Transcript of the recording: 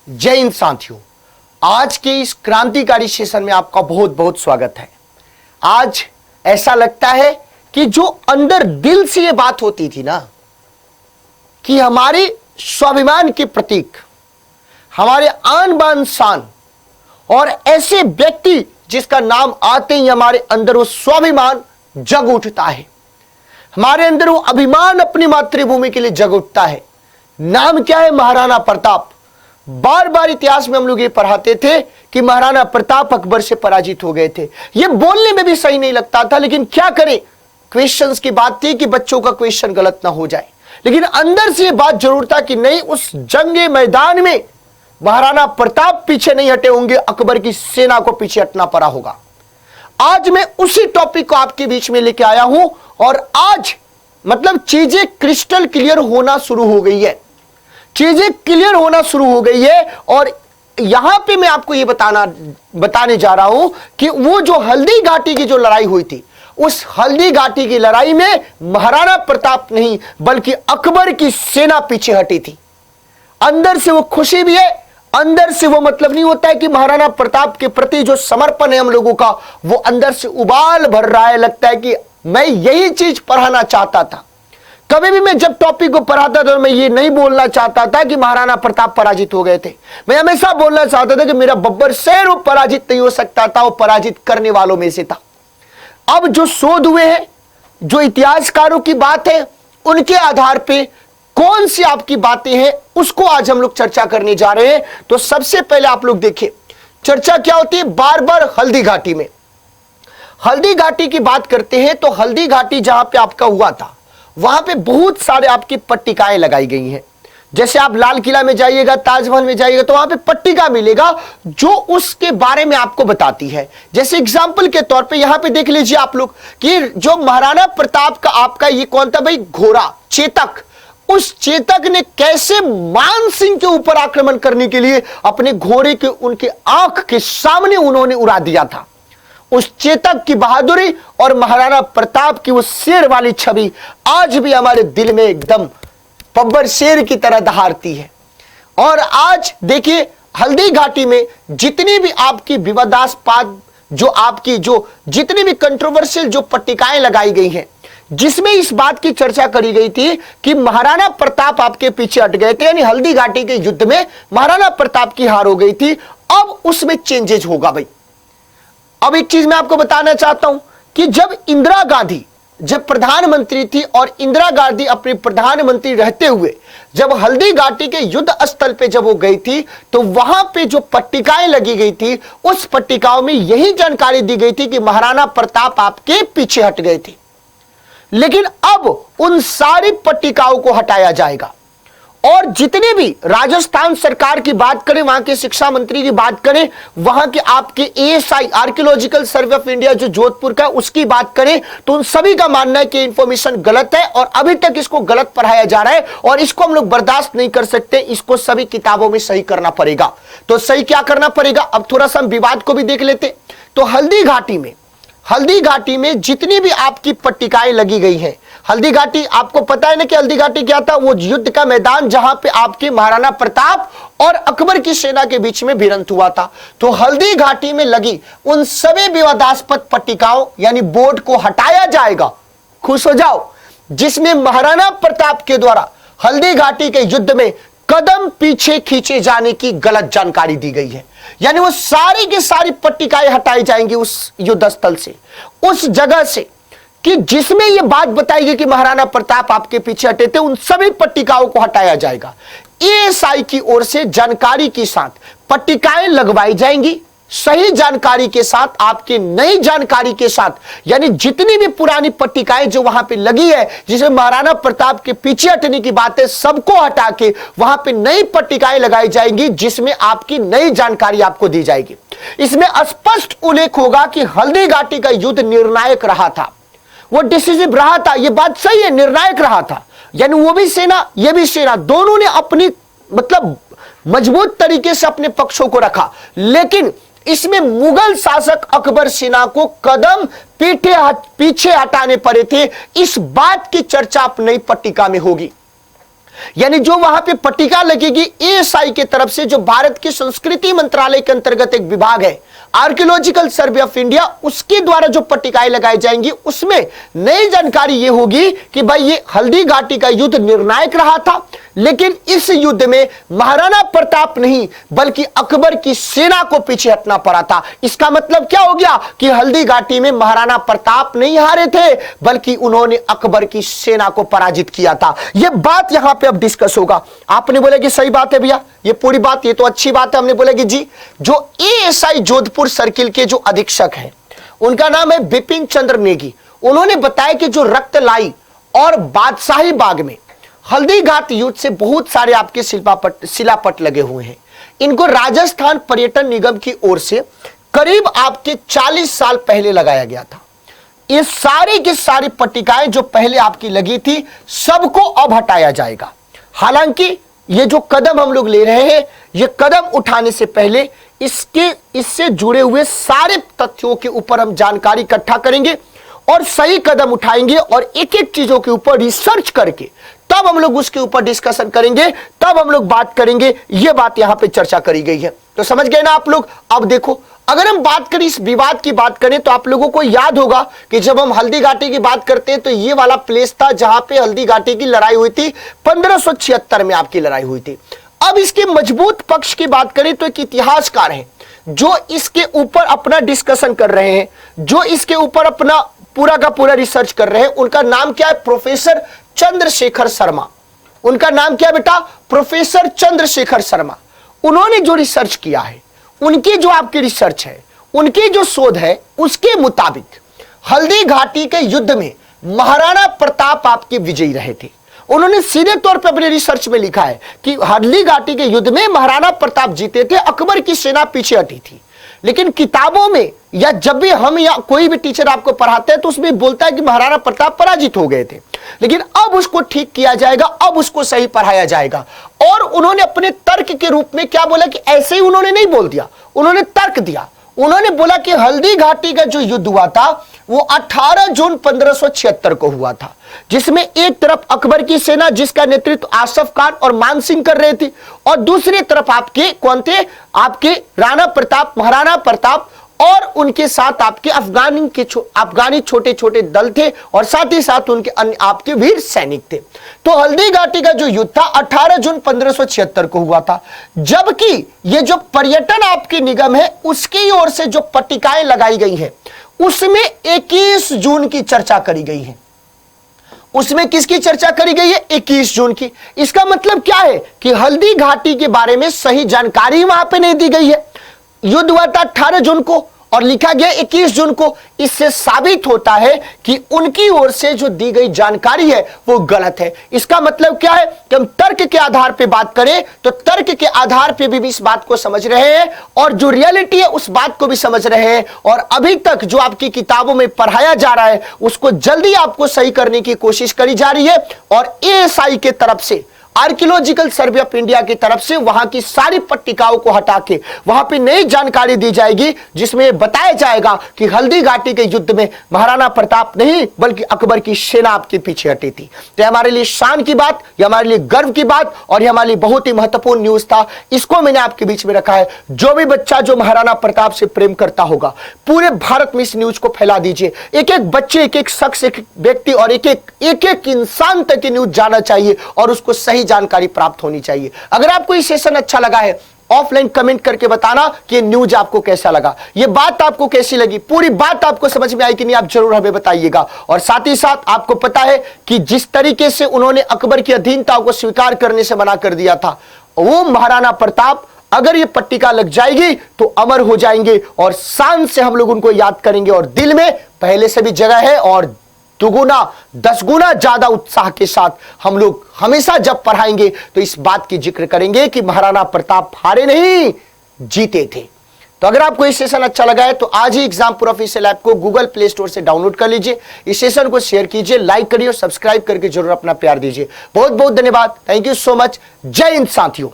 जय हिंद साथियों, आज के इस क्रांतिकारी सेशन में आपका बहुत बहुत स्वागत है। आज ऐसा लगता है कि जो अंदर दिल से ये बात होती थी ना कि हमारे स्वाभिमान के प्रतीक, हमारे आन बान शान और ऐसे व्यक्ति जिसका नाम आते ही हमारे अंदर वो स्वाभिमान जग उठता है, हमारे अंदर वो अभिमान अपनी मातृभूमि के लिए जग उठता है। नाम क्या है? महाराणा प्रताप। बार बार इतिहास में हम लोग ये पढ़ाते थे कि महाराणा प्रताप अकबर से पराजित हो गए थे। ये बोलने में भी सही नहीं लगता था, लेकिन क्या करें, क्वेश्चंस की बात थी कि बच्चों का क्वेश्चन गलत ना हो जाए। लेकिन अंदर से ये बात जरूर था कि नहीं, उस जंगे मैदान में महाराणा प्रताप पीछे नहीं हटे होंगे, अकबर की सेना को पीछे हटना पड़ा होगा। आज मैं उसी टॉपिक को आपके बीच में लेके आया हूं और आज मतलब चीजें क्रिस्टल क्लियर होना शुरू हो गई है, चीजें क्लियर होना शुरू हो गई है। और यहां पे मैं आपको ये बताने जा रहा हूं कि वो जो हल्दी घाटी की जो लड़ाई हुई थी, उस हल्दी घाटी की लड़ाई में महाराणा प्रताप नहीं बल्कि अकबर की सेना पीछे हटी थी। अंदर से वो खुशी भी है, अंदर से वो मतलब नहीं होता है कि महाराणा प्रताप के प्रति जो समर्पण है हम लोगों का, वो अंदर से उबाल भर रहा है। लगता है कि मैं यही चीज पढ़ाना चाहता था। कभी भी मैं जब टॉपिक को पढ़ाता था, मैं ये नहीं बोलना चाहता था कि महाराणा प्रताप पराजित हो गए थे। मैं हमेशा बोलना चाहता था कि मेरा बब्बर शेर वो पराजित नहीं हो सकता था, वो पराजित करने वालों में से था। अब जो शोध हुए हैं, जो इतिहासकारों की बात है, उनके आधार पे कौन सी आपकी बातें हैं, उसको आज हम लोग चर्चा करने जा रहे हैं। तो सबसे पहले आप लोग देखिए चर्चा क्या होती है। बार बार हल्दी घाटी में, हल्दी घाटी की बात करते हैं तो हल्दी घाटी जहां पे आपका हुआ था, वहां पे बहुत सारे आपकी पट्टिकाएं लगाई गई हैं। जैसे आप लाल किला में जाइएगा, ताजमहल में जाइएगा, तो वहां पे पट्टिका मिलेगा जो उसके बारे में आपको बताती है। जैसे एग्जाम्पल के तौर पे यहां पे देख लीजिए आप लोग कि जो महाराणा प्रताप का आपका ये कौन था भाई? घोड़ा चेतक। उस चेतक ने कैसे मान सिंह के ऊपर आक्रमण करने के लिए अपने घोड़े के उनके आंख के सामने उन्होंने उड़ा दिया था। उस चेतक की बहादुरी और महाराणा प्रताप की वो शेर वाली छवि आज भी हमारे दिल में एकदम बब्बर शेर की तरह दहाड़ती है। और आज देखिए हल्दी घाटी में जितनी भी आपकी विवादास्पद जो जितनी भी कंट्रोवर्शियल जो पट्टिकाएं लगाई गई हैं, जिसमें इस बात की चर्चा करी गई थी कि महाराणा प्रताप आपके पीछे हट गए थे, यानी हल्दी घाटी के युद्ध में महाराणा प्रताप की हार हो गई थी। अब उसमें चेंजेज होगा भाई। अब एक चीज मैं आपको बताना चाहता हूं कि जब इंदिरा गांधी जब प्रधानमंत्री थी और इंदिरा गांधी अपने प्रधानमंत्री रहते हुए जब हल्दी घाटी के युद्ध स्थल पे जब वो गई थी, तो वहां पे जो पट्टिकाएं लगी गई थी, उस पट्टिकाओं में यही जानकारी दी गई थी कि महाराणा प्रताप आपके पीछे हट गए थे। लेकिन अब उन सारी पट्टिकाओं को हटाया जाएगा। और जितने भी राजस्थान सरकार की बात करें, वहां के शिक्षा मंत्री की बात करें, वहां के आपके ASI archaeological survey of India जो जोधपुर का, उसकी बात करें, तो उन सभी का मानना है कि इंफॉर्मेशन गलत है और अभी तक इसको गलत पढ़ाया जा रहा है और इसको हम लोग बर्दाश्त नहीं कर सकते। इसको सभी किताबों में सही करना पड़ेगा। तो सही क्या करना पड़ेगा? अब थोड़ा सा हम विवाद को भी देख लेते। तो हल्दी घाटी में जितनी भी आपकी पट्टिकाएं लगी गई हैं, हल्दी घाटी आपको पता है ना कि हल्दी घाटी क्या था? वो युद्ध का मैदान जहां पे आपके महाराणा प्रताप और अकबर की सेना के बीच में भिड़ंत हुआ था। तो हल्दी घाटी में लगी उन सभी विवादास्पद पट्टिकाओं यानी बोर्ड को हटाया जाएगा। खुश हो जाओ, जिसमें महाराणा प्रताप के द्वारा हल्दी घाटी के युद्ध में कदम पीछे खींचे जाने की गलत जानकारी दी गई है। यानी वो सारी की सारी पट्टिकाएं हटाई जाएंगी उस युद्ध स्थल से, उस जगह से, कि जिसमें यह बात बताई गई कि महाराणा प्रताप आपके पीछे हटे थे, उन सभी पट्टिकाओं को हटाया जाएगा। ASI की ओर से जानकारी के साथ पट्टिकाएं लगवाई जाएंगी, सही जानकारी के साथ, आपकी नई जानकारी के साथ। यानी जितनी भी पुरानी पट्टिकाएं जो वहां पे लगी है, जिसमें महाराणा प्रताप के पीछे हटने की बात है, सबको हटा के वहां पे नई पट्टिकाएं लगाई जाएंगी, जिसमें आपकी नई जानकारी आपको दी जाएगी। इसमें स्पष्ट उल्लेख होगा कि हल्दी घाटी का युद्ध निर्णायक रहा था, वो डिसिसिव रहा था। ये बात सही है, निर्णायक रहा था। यानी वो भी सेना, ये भी सेना, दोनों ने अपनी मतलब मजबूत तरीके से अपने पक्षों को रखा। लेकिन इसमें मुगल शासक अकबर सेना को कदम पीछे हटाने पड़े थे। इस बात की चर्चा अब नई पट्टिका में होगी। यानी जो वहां पे पट्टिका लगेगी एएसआई के तरफ से, जो भारत के संस्कृति मंत्रालय के अंतर्गत एक विभाग है आर्कियोलॉजिकल सर्वे ऑफ इंडिया, उसके द्वारा जो पट्टिकाएं लगाई जाएंगी उसमें नई जानकारी यह होगी कि भाई ये हल्दी घाटी का युद्ध निर्णायक रहा था, लेकिन इस युद्ध में महाराणा प्रताप नहीं बल्कि अकबर की सेना को पीछे हटना पड़ा था। इसका मतलब क्या हो गया कि हल्दी घाटी में महाराणा प्रताप नहीं हारे थे बल्कि उन्होंने अकबर की सेना को पराजित किया था। यह बात यहां पे अब डिस्कस होगा। आपने बोला कि सही बात है भैया, ये पूरी बात, ये तो अच्छी बात है। हमने बोला कि जी जो एएसआई जोधपुर सर्किल के जो अधीक्षक हैं उनका नाम है बिपिन चंद्र नेगी, उन्होंने बताया कि जो रक्तलाई और बादशाही बाग में हल्दी घाट युद्ध से बहुत सारे आपके शिलापट लगे हुए हैं। इनको राजस्थान पर्यटन निगम की ओर से करीब आपके 40 साल पहले लगाया गया था। ये सारी की सारी पट्टिकाएं जो पहले आपकी लगी थी सबको अब हटाया जाएगा। हालांकि ये जो कदम हम लोग ले रहे हैं, ये कदम उठाने से पहले इससे जुड़े हुए सारे तथ्यों के ऊपर हम जानकारी इकट्ठा करेंगे और सही कदम उठाएंगे और एक एक चीजों के ऊपर रिसर्च करके तब हम लोग उसके ऊपर डिस्कशन करेंगे, तब हम लोग बात करेंगे। यह बात यहां पे चर्चा करी गई है, तो समझ गए ना आप लोग। अब देखो, अगर हम बात करें इस विवाद की बात करें तो आप लोगों को याद होगा कि जब हम हल्दी घाटी की बात करते हैं तो ये वाला प्लेस था जहां पे हल्दी घाटी की लड़ाई हुई थी, 1576 में आपकी लड़ाई हुई थी। अब इसके मजबूत पक्ष की बात करें तो एक इतिहासकार है जो इसके ऊपर अपना डिस्कशन कर रहे हैं, जो इसके ऊपर अपना पूरा का पूरा रिसर्च कर रहे हैं। उनका नाम क्या है? प्रोफेसर चंद्रशेखर शर्मा। उनका नाम क्या बेटा? प्रोफेसर चंद्रशेखर शर्मा। उन्होंने जो रिसर्च किया है, उनकी जो आपकी रिसर्च है, उनकी जो शोध है, उसके मुताबिक हल्दी घाटी के युद्ध में महाराणा प्रताप आपके विजयी रहे थे। उन्होंने सीधे तौर पर अपने रिसर्च में लिखा है कि हल्दी घाटी के युद्ध में महाराणा प्रताप जीते थे, अकबर की सेना पीछे हटी थी। लेकिन किताबों में या जब भी हम या कोई भी टीचर आपको पढ़ाते हैं तो उसमें बोलता है कि महाराणा प्रताप पराजित हो गए थे, लेकिन अब उसको ठीक किया जाएगा, अब उसको सही पढ़ाया जाएगा। और उन्होंने अपने तर्क के रूप में क्या बोला कि ऐसे ही उन्होंने नहीं बोल दिया, उन्होंने तर्क दिया। उन्होंने बोला कि हल्दी घाटी का जो युद्ध हुआ था वो 18 जून 1576 को हुआ था, जिसमें एक तरफ अकबर की सेना जिसका नेतृत्व आसफ खान और मान सिंह कर रहे थे, और दूसरी तरफ आपके कौन थे? आपके राणा प्रताप, महाराणा प्रताप और उनके साथ आपके अफगानी छोटे छोटे दल थे और साथ ही साथ उनके अन्य आपके वीर सैनिक थे। तो हल्दी घाटी का जो युद्ध था 18 जून 1576 को हुआ था, जबकि ये जो पर्यटन आपके निगम है उसकी ओर से जो पट्टिकाएं लगाई गई है उसमें 21 जून की चर्चा करी गई है। उसमें किसकी चर्चा करी गई है? 21 जून की। इसका मतलब क्या है कि हल्दी घाटी के बारे में सही जानकारी वहां पे नहीं दी गई है। युद्ध हुआ था 18 जून को और लिखा गया 21 जून को। इससे साबित होता है कि उनकी ओर से जो दी गई जानकारी है वो गलत है। इसका मतलब क्या है कि हम तर्क के आधार पे बात करें तो तर्क के आधार पे भी इस बात को समझ रहे हैं और जो रियलिटी है उस बात को भी समझ रहे हैं, और अभी तक जो आपकी किताबों में पढ़ाया जा रहा है उसको जल्दी आपको सही करने की कोशिश करी जा रही है। और एएसआई के तरफ से, आर्कियोलॉजिकल सर्वे ऑफ इंडिया की तरफ से वहां की सारी पट्टिकाओं को हटा के वहां पे नई जानकारी दी जाएगी, जिसमें बताया जाएगा कि हल्दी घाटी के युद्ध में महाराणा प्रताप नहीं बल्कि अकबर की सेना आपके पीछे हटी थी। तो हमारे लिए शान की बात, यह हमारे लिए गर्व की बात और यह हमारे लिए बहुत ही महत्वपूर्ण न्यूज था। इसको मैंने आपके बीच में रखा है। जो भी बच्चा जो महाराणा प्रताप से प्रेम करता होगा पूरे भारत में इस न्यूज को फैला दीजिए। एक एक बच्चे, एक एक शख्स, एक व्यक्ति और एक एक इंसान तक ये न्यूज जाना चाहिए और उसको सही जानकारी प्राप्त होनी चाहिए। अगर आपको ये सेशन अच्छा लगा है, ऑफलाइन कमेंट करके बताना कि ये न्यूज आपको कैसा लगा, ये बात आपको कैसी लगी, पूरी बात आपको समझ में आई कि नहीं, आप जरूर हमें बताइएगा। और साथ ही साथ आपको पता है कि जिस तरीके से उन्होंने अकबर की अधीनता को स्वीकार करने से मना कर दिया था, वो महाराणा प्रताप अगर ये पट्टिका लग जाएगी तो अमर हो जाएंगे और शान से हम लोग उनको याद करेंगे और दिल में पहले से भी जगह है और दुगुना 10 गुना ज्यादा उत्साह के साथ हम लोग हमेशा जब पढ़ाएंगे तो इस बात की जिक्र करेंगे कि महाराणा प्रताप हारे नहीं, जीते थे। तो अगर आपको इस सेशन अच्छा लगा है तो आज ही एग्जामपुर ऑफिशियल ऐप को गूगल प्ले स्टोर से डाउनलोड कर लीजिए, इस सेशन को शेयर कीजिए, लाइक करिए और सब्सक्राइब करके जरूर अपना प्यार दीजिए। बहुत बहुत धन्यवाद। Thank you so much. जय हिंद साथियों।